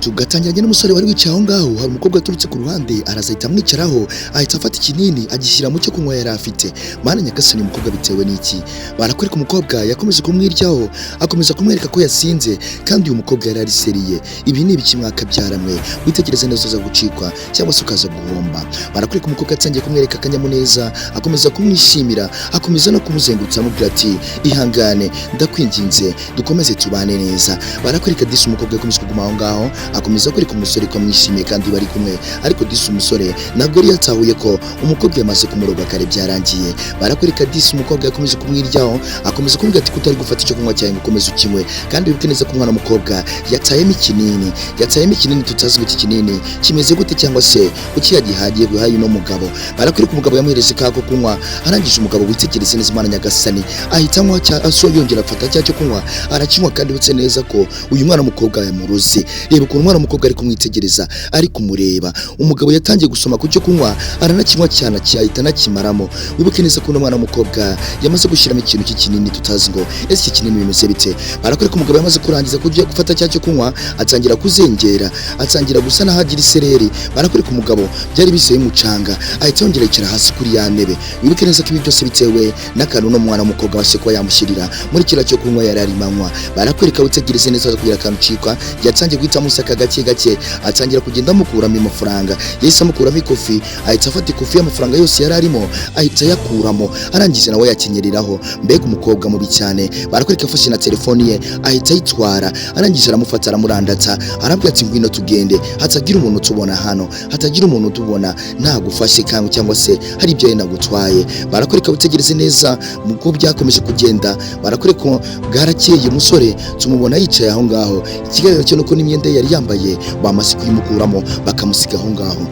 tugatangiranye n'umusore wari wicaye aho ngaho. Hari umukobwa aturutse ku ruhande arazahita amwicaraho, ahita afata ikinini agishyira mu cyo kunywa yari afite. Mana nyagasani, umukobwa bitewe n'iki? Barakwereka umukobwa yakomeje kumwiryaho, akomeza kumwereka ko yasinze, kandi uyu mukobwa yari ariseriye. Ibi ni ibiki mwakabyaramwe? Witegereze neza uza gucikwa cyangwa se ukaza guhomba. Barakwereka umukobwa atangiye kumwereka akanyamuneza, akomeza kumwishimira, akomeza no kumuzengurutsa amubwira ati ihangane, ndakwinginze dukomeze tubane neza. Barakwereka disi umukobwa yakomeje kuguma aho ngaho, akomeza kwereka umusore ko amwishimiye kandi bari kumwe, ariko disi umusore ntabwo yari yatahuye ko umukobwa yamaze kumuroga kare byarangiye. Barakwereka disi umukobwa yakomeje kumwiryaho, akomeza kumubwira ati kutari gufata icyo kunywa cyawe ngo ukomeze ukinywe, kandi wibuke neza ko umwana w'umukobwa yatayemo ikinini tutazi ngo iki kinini kimeze gute cyangwa se kuki yagihagiye guhaye uno mugabo. Barakwereka umugabo yamuhereje kako kunywa, arangije umugabo witegereze neza Imana nyagasani ahita anywa aso yongera afata cyo kunywa arakinywa, kandi witse neza ko uyu mwana w'umukobwa yamuroze. Reba ukuntu umwana w'umukobwa ari kumwitegereza, ari kumureba. Umugabo yatangiye gusoma ku cyo kunywa aranakinywa cyane cyahita nakimaramo. Wibuke neza ko umwana w'umukobwa yamaze gushyiramo ikintu cy'ikinini tutazi ngo ese iki kinini bimeze bite. Barakwereka umugabo yamaze kurangiza kujya gufata cyo kunywa, atangira kuzengera, atangira gusa nahagira isereri. Barakwereka umugabo byari biseye umucanga, ahita yongera yicara hasi kuri ya ntebe. Wibuke neza ko ibi byose bitewe n'akantu no mwana w'umukobwa wase ko yamushyirira muri kira cyo kunywa yari arimanywa. Barakwereka witegereze neza kugira akantu cikwa, yatangiye guhita musaka gake gake, atangira kugenda amukuramo amafaranga. Yahise amukuramo ikofi, ahita afata ikofi y'amafaranga yose yari arimo ahita yakuramo, arangije nawe yakenyereraho. Mbega umukobwa mubi cyane. Barakwereka afashe na telefoni ye ahita yitwara, arangije aramufata aramurandata, arambwira ati ngwino tugende, hatagira umuntu tubona hano, hatagira umuntu tubona ntagufashe cyangwa se hari ibyo yenda gutwaye. Barakwereka witegereze neza muko byakomeje kugenda. Barakwereka bwarakeye umusore tumubona yicaye aho ngaho, ikigaragara cyo nuko n'imyenda yari yambaye bamaze kuyimukuramo bakamusiga aho ngaho.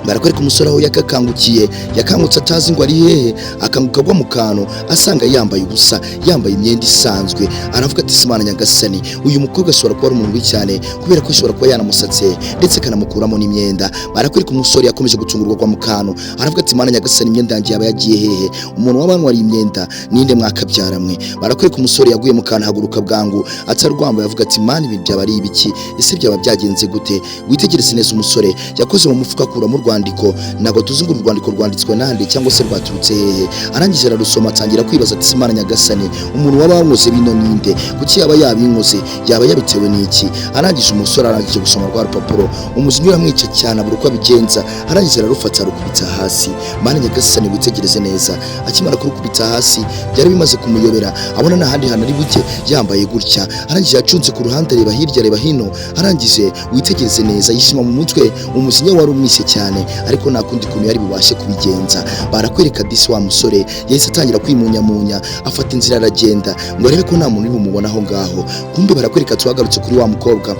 Barakwereka umusore aho yakangutse atazi ngo ari hehe, akanguka agwa mu kantu asanga yambaye ubusa, yambaye imyenda isanzwe. Aravuga ati Imana nyagasani, uyu mukobwa ashobora kuba ari umuntu w'icyane kubera ko ashobora kuba yanamusatse ndetse kanamukuramo n'imyenda. Barakwereka umusore yakomeje gutungurwa mu kantu, aravuga ati Imana nyagasani, imyenda yanjye yaba yagiye hehe? Umuntu w'abantu wari imyenda ninde mwakabyaramwe? Barakwereka umusore yaguye mu kantu haguruka bwangu atarwambaye, avuga ati Imana, ibi byaba ari ibiki? Ese byaba byagenze gute? Witegereze neza umusore yakoze mu mufuka akuramo urwandiko, ntabwo tuzi ngo urwandiko rwanditswe nande cyangwa se rwaturutse hehe. Arangije ararusoma atangira kwibaza ati Imana nyagasani, umuntu wabankoze bino ninde? Kuki yaba yabinkoze? Yaba yabitewe n'iki? Arangije umusore arangije gusoma rwa rupapuro, umujinya uramwica cyane abura uko abigenza. Arangije ararufata arukubita hasi. Imana nyagasani witegereze neza, akimara kurukubita hasi byari bimaze kumuyobera, abona n'ahandi hantu ari buke yambaye gutya. Arangije yacunze ku ruhande, areba hirya areba hino. Arangije witegereze neza yishima mu mutwe, umujinya wari umwishe cyane, ariko nta kundi kuntu yari bubashe kubigenza. Barakwereka disi wa musore yahise atangira kwimunyamunya, afata inzira aragenda ngo arebe ko nta muntu uri bumubona aho ngaho. Kumbe barakwereka tuhagarutse kuri wa mukobwa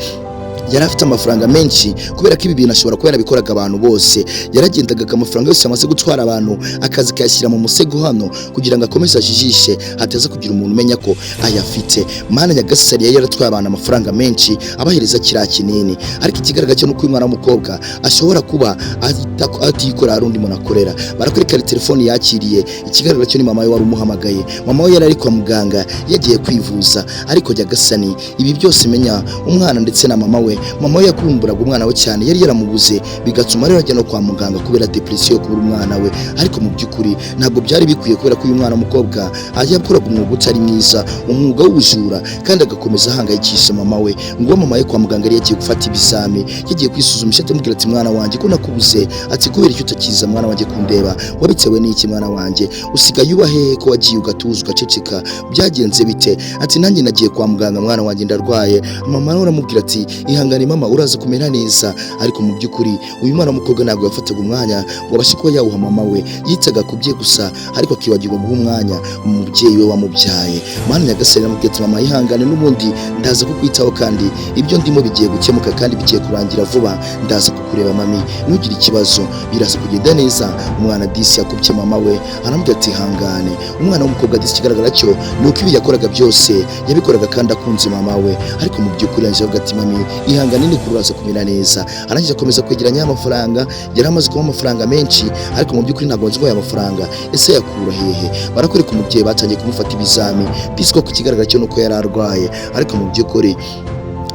yari afite amafaranga menshi, kubera ko ibi bintu ashobora kuba yarabikoraga abantu bose. Yaragendaga amafaranga yose amaze gutwara abantu akazi kayashyira mu musego hano kugira ngo akomeze ajijishe, hataza kugira umuntu umenya ko ayafite. Mana nyagasani yari yaratwaye abantu amafaranga menshi abahereza kiriya kinini, ariko ikigaragara cyo nuko uyu mwana w'umukobwa ashobora kuba atikorera hari undi muntu akorera. Barakwereka telefoni yakiriye, ikigaragara cyo ni mama we wari umuhamagaye. Mama we yari ari kwa muganga yagiye kwivuza, ariko nyagasani ibi byose menya umwana ndetse na mama we yakumburaga umwana we cyane, yari yaramubuze, bigatuma rero ajya no kwa muganga kubera depression kubura umwana we. Ariko mu by'ukuri ntabwo byari bikwiye, kubera ko uyu mwana w'umukobwa ajya gukoraga umwuga utari mwiza, umwuga w'ubujura, kandi agakomeza ahangayikisha mama we. Ngo mama ye kwa muganga yari yagiye gufata ibizami, yagiye kwisuzumisha, atamubwira ati mwana wanjye ko nakubuze, ati kubera icyo utakiza mwana wanjye kundeba, wabitewe n'iki mwana wanjye? Usigaye uba hehe ko wagiye ugatuza ugaceceka? Byagenze bite? Ati nanjye nagiye kwa muganga mwana wanjye ndarwaye. Mama nawe aramubwira ati ihangane mama, uraza kumera neza. Ariko mu by'ukuri uyu mwana w'umukobwa ntabwo yafataga umwanya ngo abashe kuba yawuha mama we, yitaga ku bye gusa, ariko akibagirwa guha umwanya umubyeyi we wamubyaye. Mana nyagasani aramubwira ati mama ihangane, n'ubundi ndaza kukwitaho, kandi ibyo ndimo bigiye gukemuka kandi bigiye kurangira vuba. Ndaza kukureba mami, ntugire ikibazo, biraza kugenda neza. Umwana disi yakubye mama we, aramubwira ati ihangane. Umwana w'umukobwa disi ikigaragara cyo nuko ibi yakoraga byose yabikoraga kandi akunze mama we, ariko mu by'ukuri yanjye avuga ati mami ihangane ni kuraza kumera neza. Arangije akomeza kwegeranya amafaranga, yari amaze kuba amafaranga menshi, ariko mu by'ukuri ntabwo nzi ko aya mafaranga ese yakura hehe. Barakwereka umubyeyi batangiye kumufata ibizami, bisiko ku kigaragara cyo nuko yari arwaye, ariko mu by'ukuri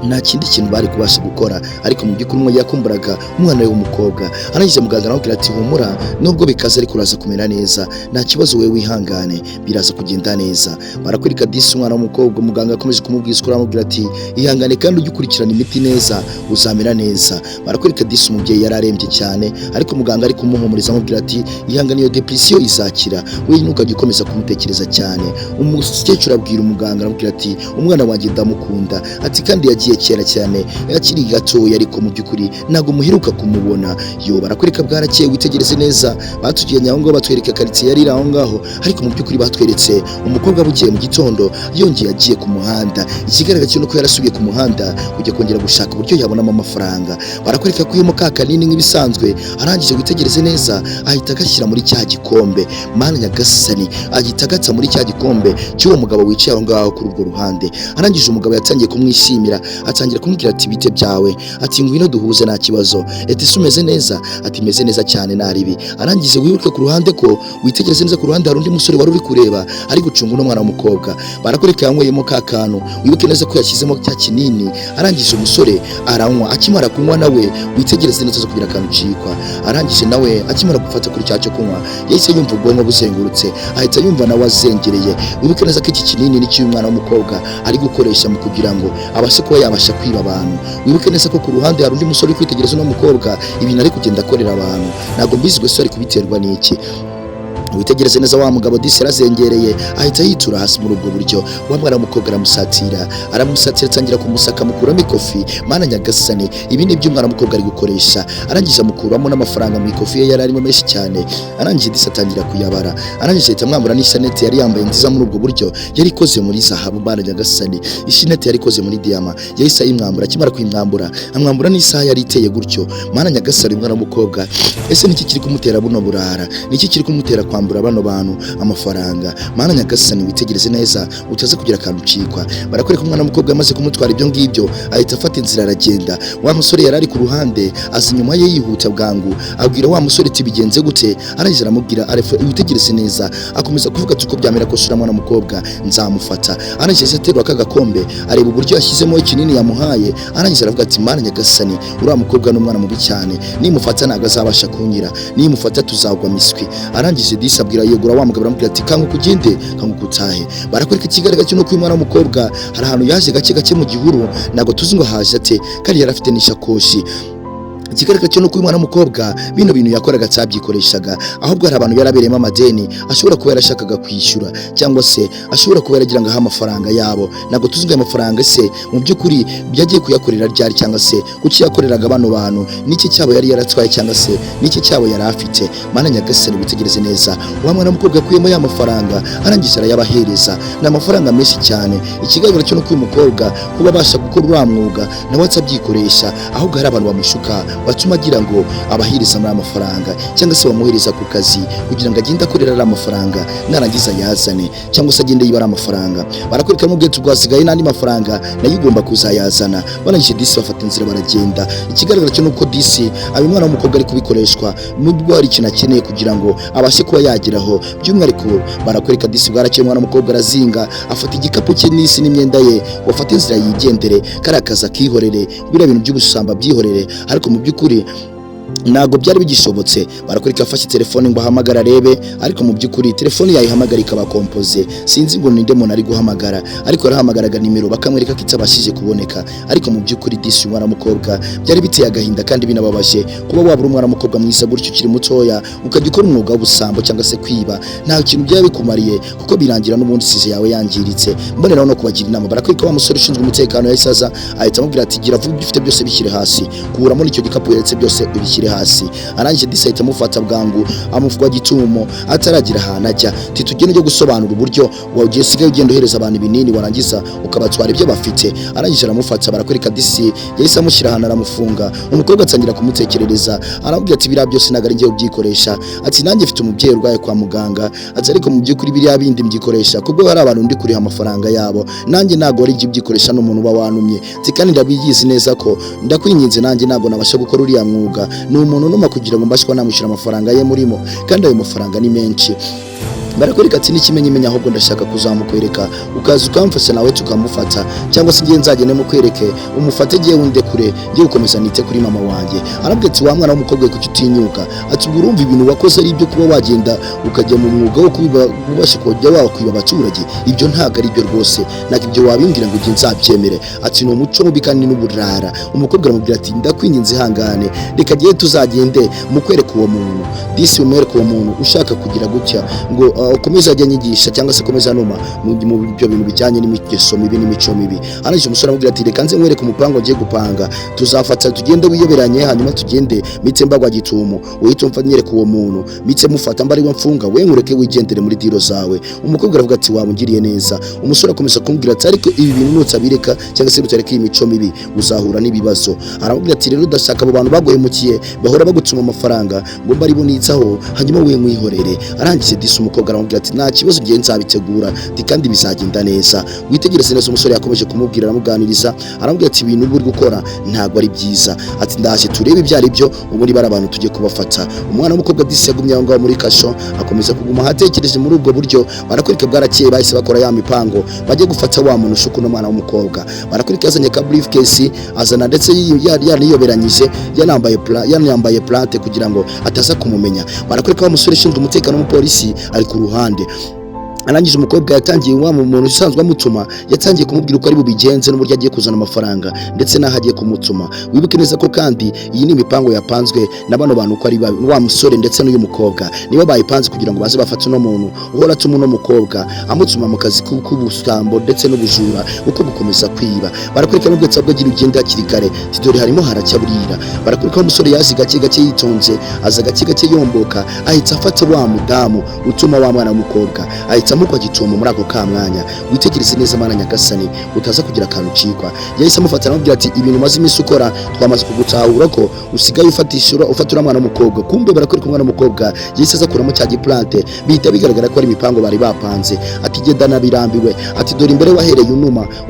nta kindi kintu bari kubasha gukora, ariko mu by'ukuri umwe yakumburaga umwana we w'umukobwa. Arangije muganga aramubwira ati humura, nubwo bikaze ariko uraza kumera neza, nta kibazo, wewe wihangane, biraza kugenda neza. Barakwereka disi umwana w'umukobwa, muganga akomeje kumubwiza ukuri, aramubwira ati ihangane kandi ujye ukurikirana imiti neza, uzamera neza. Barakwereka disi umubyeyi yari arembye cyane, ariko muganga ari kumuhumuriza amubwira ati ihangane, iyo depression izakira, we ntukajye ukomeza kumutekereza cyane. Umukecuru abwira umuganga aramubwira ati umwana wanjye ndamukunda, ati kandi yagiye kera cyane, akiri gatoya, ariko mu by'ukuri ntabwo muheruka kumubona. Barakwereka bwarakeye, witegereze neza, batugiranye aho ngaho, batwereka karitsiye yari aho ngaho, ariko mu by'ukuri batweretse umukobwa bugiye mu gitondo yongeye agiye ku muhanda. Ikigaragara cyo nuko yarasubiye ku muhanda kujya kongera gushaka uburyo yabonamo amafaranga. Barakwereka ko iyo ka kanini nk'ibisanzwe, arangije witegereze neza, ahita agashyira muri cya gikombe. Mana nyagasani, ahita agatsa muri cya gikombe cy'uwo mugabo wicaye aho ngaho kuri urwo ruhande. Arangije umugabo yatangiye kumwishimira, atangira kumubwira ati bite byawe, ati ngwino duhuze nta kibazo, ati se umeze neza, ati meze neza cyane naribi. Arangije wibuke ku ruhande ko, witegereze neza ku ruhande hari undi musore wari uri kureba, ari gucunga uno mwana w'umukobwa. Barakwereka yanyweyemo ka kantu, wibuke neza ko yashyizemo cya kinini. Arangije umusore aranywa, akimara kunywa nawe witegereze neza zo kugira akantu cikwa. Arangije nawe akimara gufata kuri cya cyo kunywa, yahise yumva ubwonko buzengurutse, ahita yumva nawe azengereye. Wibuke neza ko iki kinini ni cy'umwana w'umukobwa ari gukoresha mu kugira ngo abashe kuba yabasha kwiba abantu. Wibuke neza ko ku ruhande hari undi musore uri kwitegereza uno mukobwa ibintu ari kugenda akorera abantu, ntabwo mbizi gusa ari kubiterwa n'iki. Witegereze neza wa mugabo disi yarazengereye, ahita yitura hasi muri ubwo buryo. Wa mwana w'umukobwa aramusatira, atangira kumusaka, mukuramo ikofi. Mana nyagasani, ibi ni byo umwana w'umukobwa ari gukoresha. Arangije amukuramo n'amafaranga mu ikofi ye yari arimo menshi cyane. Arangije disi atangira kuyabara, arangije ahita amwambura n'ishanete yari yambaye nziza muri ubwo buryo, yari ikoze muri zahabu. Mana nyagasani, ishanete yari ikoze muri diyama, yahise ayimwambura. Akimara kuyimwambura, amwambura n'isaha yari iteye gutyo. Mana nyagasani, umwana w'umukobwa, ese niki kiri kumutera buno burara? Niki kiri kumutera kwambura bano bantu amafaranga? Mana nyagasani, witegereze neza utaze kugira akantu cikwa. Barakwereka umwana w'umukobwa amaze kumutwara ibyo ngibyo, ahita afata inzira aragenda. Wa musore yari ari ku ruhande, aza inyuma ye yihuta bwangu, abwira wa musore ati bigenze gute? Arangije aramubwira witegereze neza, akomeza kuvuga ati uko byamera ko sura mwana mukobwa nzamufata. Arangije aterwa aka gakombe, areba uburyo yashyizemo ikinini yamuhaye. Arangije aravuga ati Mana nyagasani, uriya mukobwa n'umwana mubi cyane, nimufata ntabwo azabasha kunyira, nimufata tuzagwa miswi. Arangije disi abwira yegura wa mugabo, aramubwira ati kanguka ugende, kanguka utahe. Barakwereka ikigaragara cyo nuko uyu mwana w'umukobwa hari ahantu yaje gake mu gihuru, ntabwo tuzi ngo haje ate, kandi yari afite n'ishakoshi. Ikigaragara cyo nuko uyu mwana w'umukobwa bino bintu yakoraga atabyikoreshaga, ahubwo hari abantu yarabereyemo amadeni, ashobora kuba yarashakaga kwishyura, cyangwa se ashobora kuba yaragira ngo aha amafaranga yabo. Ntabwo tuzi ngo aya mafaranga se mu by'ukuri byagiye kuyakorera ryari, cyangwa se kuki yakoreraga bano bantu, n'iki cyabo yari yaratwaye, cyangwa se n'iki cyabo yari afite. Mana nyagasani, witegereze neza, wa mwana w'umukobwa yakuyemo ya mafaranga, arangije arayabahereza. Ni amafaranga menshi cyane. Ikigaragara cyo nuko uyu mukobwa kuba abasha gukora uriya mwuga nawe atabyikoresha, ahubwo hari abantu bamushuka batuma agira ngo abahiriza muri amafaranga, cyangwa se bamuhereza ku kazi kugira ngo agende akorera ari amafaranga, narangiza yazane, cyangwa se agende yibara amafaranga. Barakwereka n'ubwete bwasigaye n'andi mafaranga nayo ugomba kuzayazana. Barangije disi bafata inzira baragenda. Ikigaragara cyo nuko disi uyu mwana w'umukobwa ari kubikoreshwa nubwo hari ikintu akeneye kugira ngo abashe kuba yageraho. By'umwihariko barakwereka disi bwarakeye umwana w'umukobwa arazinga, afata igikapu cye n'isi n'imyenda ye, wafata inzira yigendere, kariya kazi akihorere, biriya bintu by'ubusamba byihorere. Ariko mu by'ukuri ntabwo byari bigishobotse. Barakwereka afashe telefone ngo ahamagara arebe, ariko mu by'ukuri telefone yayihamagara ikaba kompoze. Sinzi ngo ninde muntu ari guhamagara, ariko yarahamagaraga nimero bakamwereka ko itabashije kuboneka. Ariko mu by'ukuri disi umwana w'umukobwa byari biteye agahinda kandi binababaje kuba wabura umwana w'umukobwa mwiza gutyo ukiri mutoya, ukajya ukora umwuga w'ubusambo cyangwa se kwiba. Nta kintu byaba bikumariye, kuko birangira n'ubundi size yawe yangiritse. Mboneraho no kubagira inama. Barakwereka wa musore ushinzwe umutekano yahise aza, ahita amubwira ati gira vuba ibyo ufite byose bishyire hasi, kuramo n'icyo gikapu yeretse byose ubishyire hasi. Arangije disi ahita amufata bwangu, amuvuga gitumo ataragira ahantu ajya. Titugende ujye gusobanura uburyo wagiye sigaye ugenda uhereza abantu ibinini, warangiza ukabatwara ibyo bafite. Arangije aramufata. Barakwereka disi yahise amushyira ahantu aramufunga. Umukobwa atangira kumutekerereza, aramubwira ati biriya byose ntabwo ari njye ubyikoresha, ati nanjye mfite umubyeyi urwaye kwa muganga, ati ariko mu by'ukuri biriya bindi mbyikoresha kubwo hari abantu ndi kuriha amafaranga yabo, nanjye ntabwo ari njye ubyikoresha, n'umuntu uba wanumye. Ati kandi ndabigize neza ko ndakwinginze, nanjye ntabwo nabasha gukora uriya mwuga, ni umuntu numa kugira ngo mbashe kuba namushyira amafaranga ye murimo, kandi ayo mafaranga ni menshi. barakwereka ati n'ikimenyemenya ahubwo ndashaka kuzamukwereka ukaza ukamfasha nawe tukamufata, cyangwa se ngiye nzagene mukwereke umufate giye wunde kure ngiye gukomeza nite kuri mama wanjye. Arabwira ati wa mwana w'umukobwa kuki utinyuka, ati urumva ibintu wakoze ari ibyo kuba wagenda ukajya mu mwuga wo kubasha kujya wakwiba abaturage, ibyo ntabwo ari byo rwose, ntabwo ibyo wabimbwira ngo ujye nzabyemere. Ati ni umuco mubi kandi n'uburara. Umukobwa aramubwira ati ndakwinginze ihangane, reka giye tuzagende mukwereka uwo muntu, disi umwereka uwo muntu ushaka kugira gutya ngo ukomeze ajya nyigisha cyangwa se komeza numa mu byo bintu bijyanye n'imigeso mibi n'imico mibi. Arangije umusore amubwira ati reka nze nkwereke umupango ngiye gupanga, tuzafata tugende wiyoberanye, hanyuma tugende mitse mbagwa gitumo, uhita umfanyereka uwo muntu mitse mufata mbari we mfunga, we nkureke wigendere muri diro zawe. Umukobwa aravuga ati wamugiriye neza. Umusore akomeza kumbwira ati ariko ibi bintu nutabireka cyangwa se nutareka imico mibi uzahura n'ibibazo. Aramubwira ati rero udashaka abo bantu baguhemukiye bahora bagutuma amafaranga ngo mbari bonitsaho hanyuma we mwihorere. Arangije disi umukobwa aramubwira ati nta kibazo ngiye nzabitegura kandi bizagenda neza, witegereze neza. Umusore yakomeje kumubwira aramuganiriza, aramubwira ati ibintu uri gukora ntabwo ari byiza, ati ndaje turebe ibyo ari byo ubundi bari abantu tujye kubafata. Umwana w'umukobwa disi yagumye aho ngaho muri kasho akomeza kuguma hatekereje muri ubwo buryo. Barakwereka bwarakeye bahise bakora ya mipango bajye gufata wa muntu ushuka no mwana w'umukobwa. Barakwereka yazanye ka briefcase azana ndetse yaniyoberanyije yanambaye plante kugira ngo ataza kumumenya. Barakwereka wa musore ushinzwe umutekano w'umupolisi ari ku ruhande. Arangije umukobwa yatangiye wa muntu usanzwe amutuma yatangiye kumubwira uko ari bubigenze n'uburyo agiye kuzana amafaranga ndetse naho agiye kumutuma. Wibuke neza ko kandi iyi ni imipango yapanzwe na bano bantu uko ari wa musore ndetse n'uyu mukobwa nibo bayipanze kugira ngo baze bafate no muntu uhora atuma no mukobwa amutuma mu kazi k'ubusambo ndetse n'ubujura uko gukomeza kwiba. Barakwereka n'ubwo tsabwo agira ugenda hakiri kare tidore harimo haracyaburira. Barakwereka umusore yazi gake gake yitonze aza gake gake yomboka ahita afata wa mudamu utuma wa mwana w'umukobwa ahita muko gitumo muri ako kamwanya. Witegereze neza mana nyagasani utaza kugira akantu cikwa. Yahise amufatana amubwira ati ibintu maze imisi ukora twamaze kugutahura ko usigaye ufatura mwana w'umukobwa. Kumbe barakwereka umwana w'umukobwa yahise aza kuramo cya giplante bihita bigaragara ko ari imipango bari bapanze. Ati genda nabirambiwe, ati dore imbere wahereye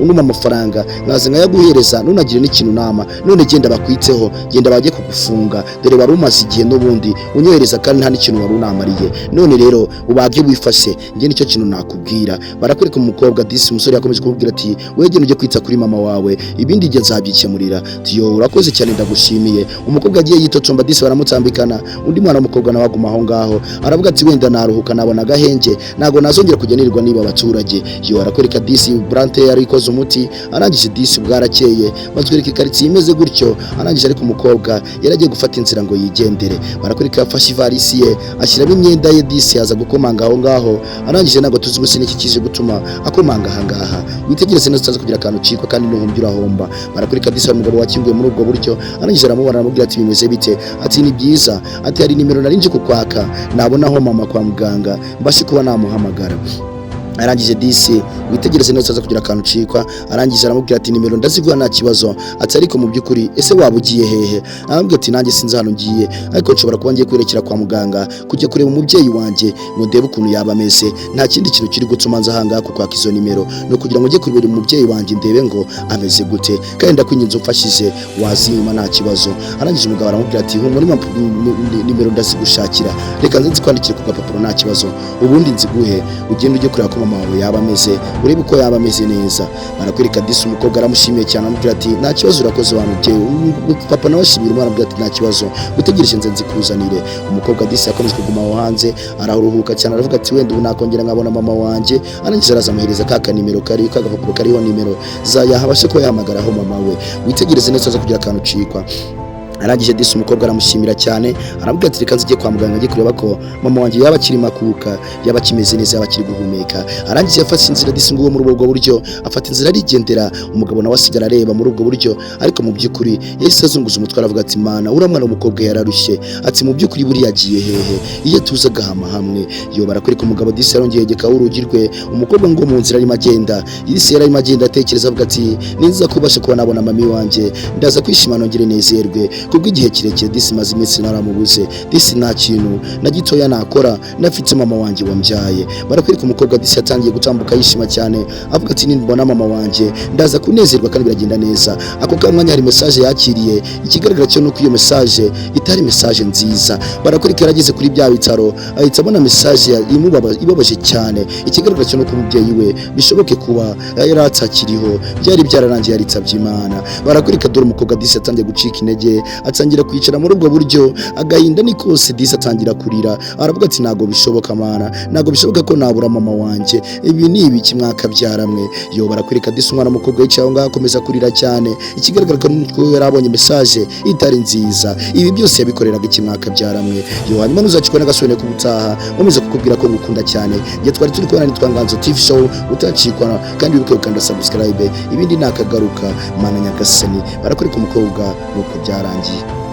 unuma amafaranga naze nkayaguhereza nunagire n'ikintu nama, none genda bakwitseho, genda bagiye kugufunga, dore wari umaze igihe n'ubundi unyohereza kandi nta n'ikintu wari unamariye, none rero ubabye wifashe nge nicyo kintu nakubwira. Barakwereka umukobwa disi umusore yakomeje kumubwira ati wegene ujye kwita kuri mama wawe ibindi igihe nzabyikemurira. Tiyo urakoze cyane ndagushimiye. Umukobwa agiye yitotomba disi baramutambikana, undi mwana w'umukobwa nawe aguma aho ngaho aravuga ati wenda naruhuka nabona agahenge nago nazongera kujya nirirwa niba abaturage. Yo arakwereka disi brante yari ikoze umuti. Arangije disi bwarakeye bazwereka ikaritsiye imeze gutyo. Arangije ariko umukobwa yaragiye gufata inzira ngo yigendere. Barakwereka yafashe ivarisi ye ashyiramo imyenda ye disi yaza gukomanga aho ngaho. Arangije nago tuzi gusa n'iki kije gutuma akomanga ahangaha. Witegereze neza utaza kugira akantu cikwa kandi n'uhumbye urahomba. Barakwereka disi umugabo wakinguye muri ubwo buryo. Arangije aramubara aramubwira ati bimeze bite, ati ni byiza, ati hari nimero narinje kukwaka nabonaho mama kwa muganga mbashe kuba namuhamagara. Arangije disi witegereze neza utaza kugira akantu cikwa. Arangije aramubwira ati nimero ndaziguha nta kibazo, ati ariko mu byukuri ese waba ugiye hehe? Arambwira ati nanjye sinzi hano ngiye ariko nshobora kuba ngiye kwerekera kwa muganga kujya kureba umubyeyi wanjye ngo ndebe ukuntu yaba ameze. Nta kindi kintu kiri gutuma nza hanga kwaka izo nimero no kugira ngo njye kureba umubyeyi wanjye ndebe ngo ameze gute kandi ndakwinginze umfashije wazima nta kibazo. Arangije umugabo aramubwira ati humura nimero ndazigushakira, reka nze nzikwandikire ku gapapuro nta kibazo ubundi nziguhe ugende ujye kureba ko mama wawe yaba ameze urebe uko yaba ameze neza. Barakwereka disi umukobwa aramushimiye cyane amubwira ati nta kibazo urakoze wa mubyeyi. Papa nawe ashimira umwana amubwira ati nta kibazo utegereje nze nzikuzanire. Umukobwa disi yakomeje kuguma aho hanze araruhuka cyane aravuga ati wenda ubu nakongera nkabona mama wanjye. Arangije arazamuhereza ka nimero kari kagapapuro kariho nimero yahabashe ko yahamagaraho mama we. Witegereze neza aza kugira akantu cikwa. Arangije disi umukobwa aramushimira cyane aramubwira ati reka nzijye kwa muganga ngiye kureba ko mama wanjye yaba akiri makuka yaba kimeze neza yaba akiri guhumeka. Arangije yafashe inzira disi ngo muri ubwo buryo afata inzira arigendera. Umugabo nawe asigara areba muri ubwo buryo ariko mu byukuri yahise azunguza umutwe aravuga ati mana uriya mwana w'umukobwa yararushye, ati mu byukuri buri yagiye hehe iyo tuza gahama hamwe. Yo barakwereka umugabo disi yarongeye yegekaho urugi rwe. Umukobwa ngo mu nzira arimo agenda disi yarimo agenda atekereza avuga ati ninza kubasha kuba nabona mami wanjye ndaza kwishima nongere nezerwe kubw'igihe kirekire disi maze iminsi naramubuze, disi nta kintu na gitoya nakora nafite mama wanje wambyaye. Barakwereka umukobwa disi yatangiye gutambuka yishima cyane avuga ati nimbona mama wanje ndaza kunezerwa kandi biragenda neza. Ako kamwanya hari message yakiriye, ikigaragara cyo nuko iyo message itari message nziza. Barakwereka yarageze kuri bya bitaro ahita abona message ibabaje cyane, ikigaragara cyo nuko umubyeyi we bishoboke kuba yaratakiriho, byari byararangiye yaritabye Imana. Barakwereka dore umukobwa disi atangiye gucika intege, atangira kwicara muri ubwo buryo, agahinda ni kose disi atangira kurira, aravuga ati nago bishoboka Mana, nago bishoboka ko nabura mama wanje, ibi ni ibiki mwakabyaramwe. Yo barakwereka disi umwana mukobwa yicaye aho ngaho akomeza kurira cyane, ikigaragara ko yarabonye message itari nziza. Ibi byose yabikoreraga iki mwakabyaramwe. Yo hanyuma nuzacikwa n'agasone kubutaha nkomeza kukubwira ko ngukunda cyane. Ngiye twari turi kubana nitwa Nganzo TV show, utacikwa kandi wibuke gukanda subscribe, ibindi nakagaruka Mana Nyagasani. Barakwereka umukobwa nuko byarangiye.